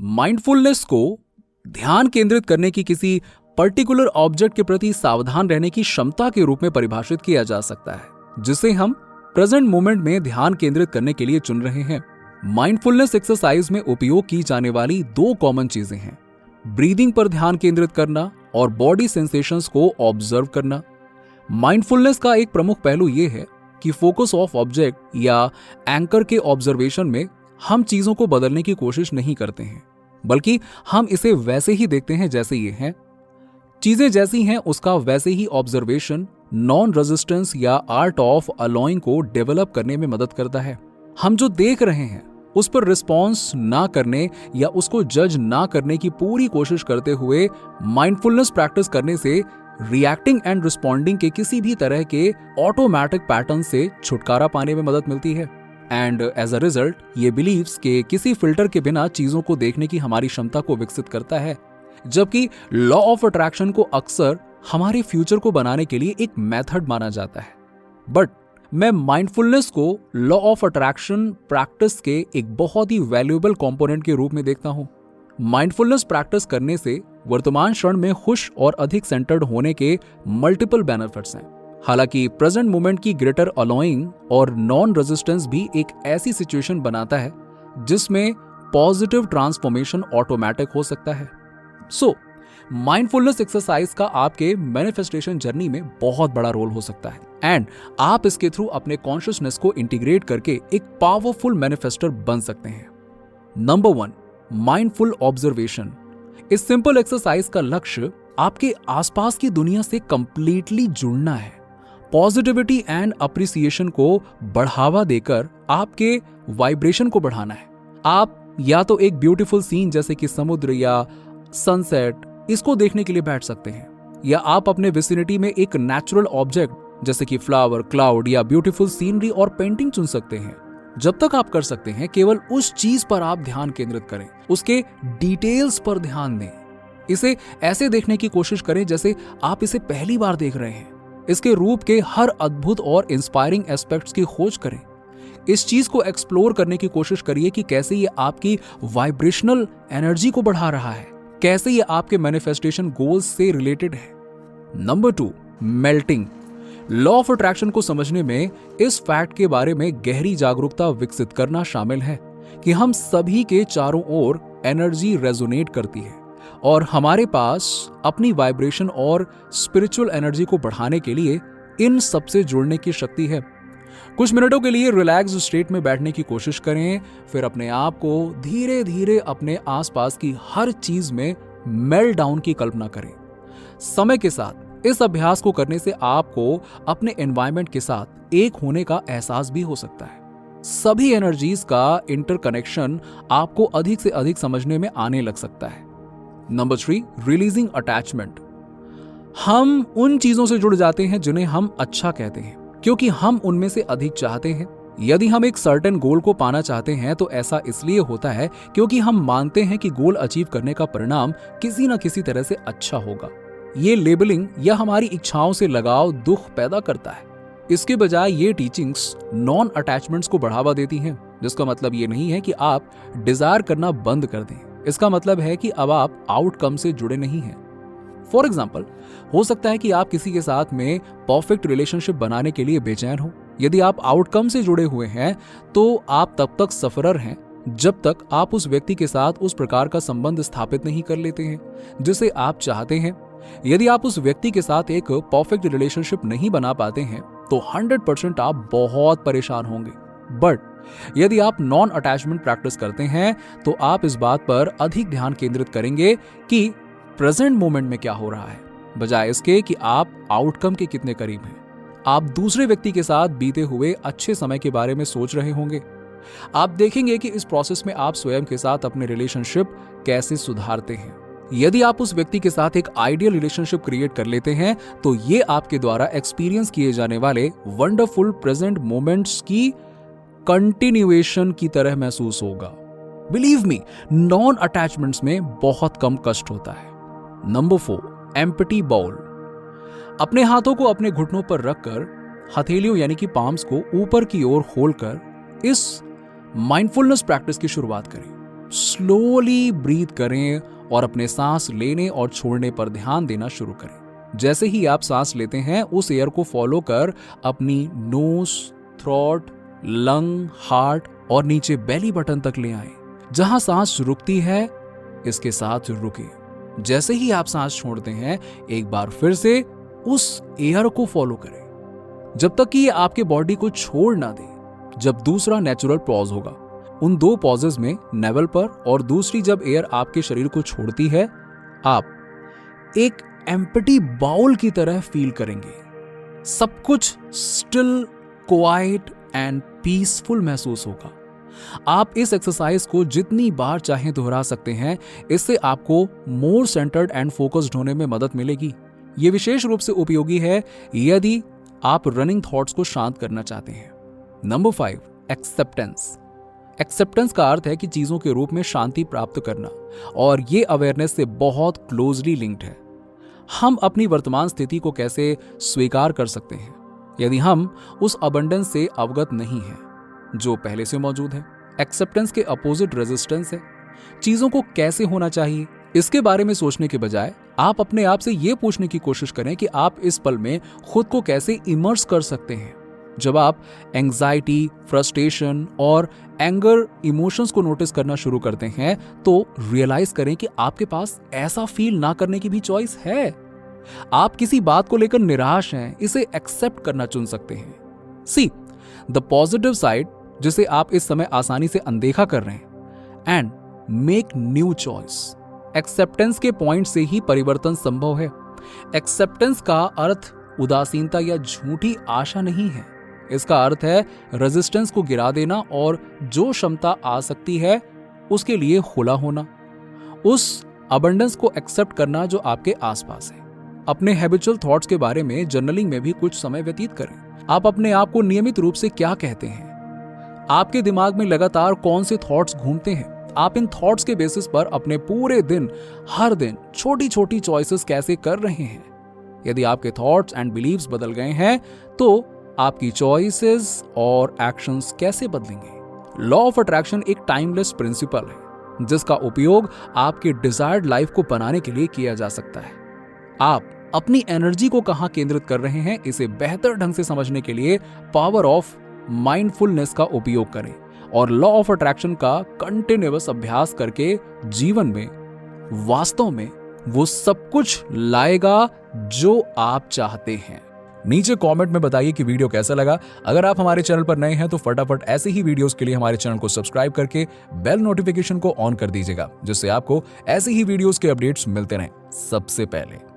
Mindfulness को ध्यान केंद्रित करने की किसी पर्टिकुलर ऑब्जेक्ट के प्रति सावधान रहने की क्षमता के रूप में परिभाषित किया जा सकता है, जिसे हम प्रेजेंट मोमेंट में ध्यान केंद्रित करने के लिए चुन रहे हैं। माइंडफुलनेस एक्सरसाइज में उपयोग की जाने वाली दो कॉमन चीजें हैं, ब्रीदिंग पर ध्यान केंद्रित करना और बॉडी सेंसेशंस को ऑब्जर्व करना। माइंडफुलनेस का एक प्रमुख पहलू यह है कि फोकस ऑफ ऑब्जेक्ट या एंकर के ऑब्जर्वेशन में हम चीजों को बदलने की कोशिश नहीं करते हैं, बल्कि हम इसे वैसे ही देखते हैं जैसे ये हैं। चीजें जैसी हैं उसका वैसे ही ऑब्जर्वेशन नॉन रेजिस्टेंस या आर्ट ऑफ अलोइंग को डेवलप करने में मदद करता है। हम जो देख रहे हैं उस पर रिस्पॉन्स ना करने या उसको जज ना करने की पूरी कोशिश करते हुए माइंडफुलनेस प्रैक्टिस करने से रिएक्टिंग एंड रिस्पॉन्डिंग के किसी भी तरह के ऑटोमेटिक पैटर्न से छुटकारा पाने में मदद मिलती है। एंड एज अ रिजल्ट ये बिलीव्स के किसी फिल्टर के बिना चीजों को देखने की हमारी क्षमता को विकसित करता है, जबकि लॉ ऑफ अट्रैक्शन को अक्सर हमारे फ्यूचर को बनाने के लिए एक मेथड माना जाता है। बट मैं माइंडफुलनेस को लॉ ऑफ अट्रैक्शन प्रैक्टिस के एक बहुत ही वैल्यूएबल कंपोनेंट के रूप में देखता हूं। माइंडफुलनेस प्रैक्टिस करने से वर्तमान क्षण में खुश और अधिक सेंटर्ड होने के मल्टीपल बेनिफिट्स हैं। हालांकि प्रेजेंट मोमेंट की ग्रेटर अलोइंग और नॉन रेजिस्टेंस भी एक ऐसी सिचुएशन बनाता है जिसमें पॉजिटिव ट्रांसफॉर्मेशन ऑटोमेटिक हो सकता है। सो माइंडफुलनेस एक्सरसाइज का आपके मैनिफेस्टेशन जर्नी में बहुत बड़ा रोल हो सकता है एंड आप इसके थ्रू अपने कॉन्शियसनेस को इंटीग्रेट करके एक पावरफुल मैनिफेस्टर बन सकते हैं। Number 1, mindful observation. इस सिंपल एक्सरसाइज का लक्ष्य आपके आसपास की दुनिया से कंप्लीटली जुड़ना है। पॉजिटिविटी एंड अप्रिसिएशन को बढ़ावा देकर आपके वाइब्रेशन को बढ़ाना है। आप या तो एक ब्यूटीफुल सीन जैसे कि समुद्र या सनसेट इसको देखने के लिए बैठ सकते हैं, या आप अपने विसिनिटी में एक नेचुरल ऑब्जेक्ट जैसे कि फ्लावर, क्लाउड या ब्यूटीफुल सीनरी और पेंटिंग चुन सकते हैं। जब तक आप कर सकते हैं केवल उस चीज पर आप ध्यान केंद्रित करें, उसके डिटेल्स पर ध्यान दें। इसे ऐसे देखने की कोशिश करें जैसे आप इसे पहली बार देख रहे हैं। इसके रूप के हर अद्भुत और इंस्पायरिंग एस्पेक्ट्स की खोज करें। इस चीज को एक्सप्लोर करने की कोशिश करिए कि कैसे ये आपकी वाइब्रेशनल एनर्जी को बढ़ा रहा है, कैसे ये आपके मैनिफेस्टेशन गोल्स से रिलेटेड है। Number 2, melting. Law of attraction को समझने में इस फैक्ट के बारे में गहरी जागरूकता विकसित करना शामिल है कि हम सभी के चारों ओर एनर्जी रेजोनेट करती है और हमारे पास अपनी वाइब्रेशन और स्पिरिचुअल एनर्जी को बढ़ाने के लिए इन सबसे जुड़ने की शक्ति है। कुछ मिनटों के लिए रिलैक्स स्टेट में बैठने की कोशिश करें, फिर अपने आप को धीरे धीरे अपने आसपास की हर चीज में मेल्ट डाउन की कल्पना करें। समय के साथ इस अभ्यास को करने से आपको अपने एनवायरनमेंट के साथ एक होने का एहसास भी हो सकता है। सभी एनर्जीज का इंटरकनेक्शन आपको अधिक से अधिक समझने में आने लग सकता है। Number 3, releasing attachment. हम उन चीजों से जुड़ जाते हैं जिन्हें हम अच्छा कहते हैं क्योंकि हम उनमें से अधिक चाहते हैं। यदि हम एक सर्टेन गोल को पाना चाहते हैं तो ऐसा इसलिए होता है क्योंकि हम मानते हैं कि गोल अचीव करने का परिणाम किसी न किसी तरह से अच्छा होगा। ये लेबलिंग या हमारी इच्छाओं से लगाव दुख पैदा करता है। इसके बजाय ये टीचिंग्स नॉन अटैचमेंट्स को बढ़ावा देती हैं, जिसका मतलब ये नहीं है कि आप डिजायर करना बंद कर दें। इसका मतलब है कि अब आप आउटकम से जुड़े नहीं हैं। फॉर एग्जाम्पल, हो सकता है कि आप किसी के साथ में परफेक्ट रिलेशनशिप बनाने के लिए बेचैन हो। यदि आप आउटकम से जुड़े हुए हैं तो आप तब तक सफरर हैं जब तक आप उस व्यक्ति के साथ उस प्रकार का संबंध स्थापित नहीं कर लेते हैं जिसे आप चाहते हैं। यदि आप उस व्यक्ति के साथ एक परफेक्ट रिलेशनशिप नहीं बना पाते हैं तो 100% आप बहुत परेशान होंगे। बट यदि आप नॉन अटैचमेंट प्रैक्टिस करते हैं तो आप इस बात पर अधिक ध्यान केंद्रित करेंगे कि प्रेजेंट मोमेंट में क्या हो रहा है, बजाय इसके कि आप आउटकम के कितने करीब हैं। आप दूसरे व्यक्ति के साथ बीते हुए अच्छे समय के बारे में सोच रहे होंगे। आप देखेंगे कि इस प्रोसेस में आप स्वयं के साथ अपने रिलेशनशिप कैसे सुधारते हैं। यदि आप उस व्यक्ति के साथ एक आइडियल रिलेशनशिप क्रिएट कर लेते हैं तो ये आपके द्वारा एक्सपीरियंस किए जाने वाले वंडरफुल प्रेजेंट मोमेंट्स की कंटिन्यूएशन की तरह महसूस होगा। बिलीव मी, नॉन अटैचमेंट्स में बहुत कम कष्ट होता है। Number 4, empty bowl. अपने हाथों को अपने घुटनों पर रखकर हथेलियों यानी कि पाम्स को ऊपर की ओर खोलकर इस माइंडफुलनेस प्रैक्टिस की शुरुआत करें। स्लोली ब्रीथ करें और अपने सांस लेने और छोड़ने पर ध्यान देना शुरू करें। जैसे ही आप सांस लेते हैं उस एयर को फॉलो कर अपनी नोज, थ्रोट, लंग, हार्ट और नीचे बेली बटन तक ले आएं। जहां सांस रुकती है इसके साथ रुके। जैसे ही आप सांस छोड़ते हैं एक बार फिर से उस एयर को फॉलो करें जब तक कि ये आपके बॉडी को छोड़ ना दे। जब दूसरा नेचुरल पॉज होगा, उन 2 पॉजेज में नेवल पर और दूसरी जब एयर आपके शरीर को छोड़ती है, आप एक एम्प्टी बाउल की तरह फील करेंगे। सब कुछ स्टिल, क्वाइट एंड पीसफुल महसूस होगा। आप इस एक्सरसाइज को जितनी बार चाहें दोहरा सकते हैं। इससे आपको मोर सेंटर्ड एंड फोकस्ड होने में मदद मिलेगी। यह विशेष रूप से उपयोगी है यदि आप रनिंग थॉट्स को शांत करना चाहते हैं। Number 5, acceptance. एक्सेप्टेंस का अर्थ है कि चीजों के रूप में शांति प्राप्त करना, और ये अवेयरनेस से बहुत क्लोजली लिंक्ड है। हम अपनी वर्तमान स्थिति को कैसे स्वीकार कर सकते हैं यदि हम उस अबंडेंस से अवगत नहीं हैं जो पहले से मौजूद है। एक्सेप्टेंस के अपोजिट रेजिस्टेंस है। चीजों को कैसे होना चाहिए इसके बारे में सोचने के बजाय आप अपने आप से यह पूछने की कोशिश करें कि आप इस पल में खुद को कैसे इमर्स कर सकते हैं। जब आप एंजाइटी, फ्रस्ट्रेशन और एंगर इमोशंस को नोटिस करना शुरू करते हैं तो रियलाइज करें कि आपके पास ऐसा फील ना करने की भी चॉइस है। आप किसी बात को लेकर निराश हैं, इसे एक्सेप्ट करना चुन सकते हैं। सी द पॉजिटिव साइड, जिसे आप इस समय आसानी से अनदेखा कर रहे हैं, and make new choice. Acceptance के पॉइंट से ही परिवर्तन संभव है। एक्सेप्टेंस का अर्थ उदासीनता या झूठी आशा नहीं है। इसका अर्थ है रेजिस्टेंस को गिरा देना और जो क्षमता आ सकती है उसके लिए खुला होना। उस अबंडेंस को एक्सेप्ट करना जो आपके आसपास है। अपने हैबिचुअल थॉट्स के बारे में जर्नलिंग में भी कुछ समय व्यतीत करें। आप अपने आप को नियमित रूप से क्या कहते हैं? आपके दिमाग में लगातार कौन से थॉट्स घूमते हैं? आप इन थॉट्स के बेसिस पर अपने पूरे दिन, हर दिन छोटी छोटी चॉइसेस कैसे कर रहे हैं? यदि आपके थॉट्स एंड बिलीव्स बदल गए हैं तो आपकी चॉइसेस और एक्शंस कैसे बदलेंगे? लॉ ऑफ अट्रैक्शन एक टाइमलेस प्रिंसिपल है जिसका उपयोग आपके डिजायर्ड लाइफ को बनाने के लिए किया जा सकता है। आप अपनी एनर्जी को कहां केंद्रित कर रहे हैं इसे बेहतर ढंग से समझने के लिए पावर ऑफ माइंडफुलनेस का उपयोग करें और लॉ ऑफ अट्रैक्शन का कंटिन्यूअस अभ्यास करके जीवन में वास्तव में वो सब कुछ लाएगा जो आप चाहते हैं। नीचे कमेंट में बताइए कि वीडियो कैसा लगा। अगर आप हमारे चैनल पर नए हैं तो फटाफट ऐसे ही वीडियोस के लिए हमारे चैनल को सब्सक्राइब करके बेल नोटिफिकेशन को ऑन कर दीजिएगा, जिससे आपको ऐसे ही वीडियोस के अपडेट्स मिलते रहें सबसे पहले।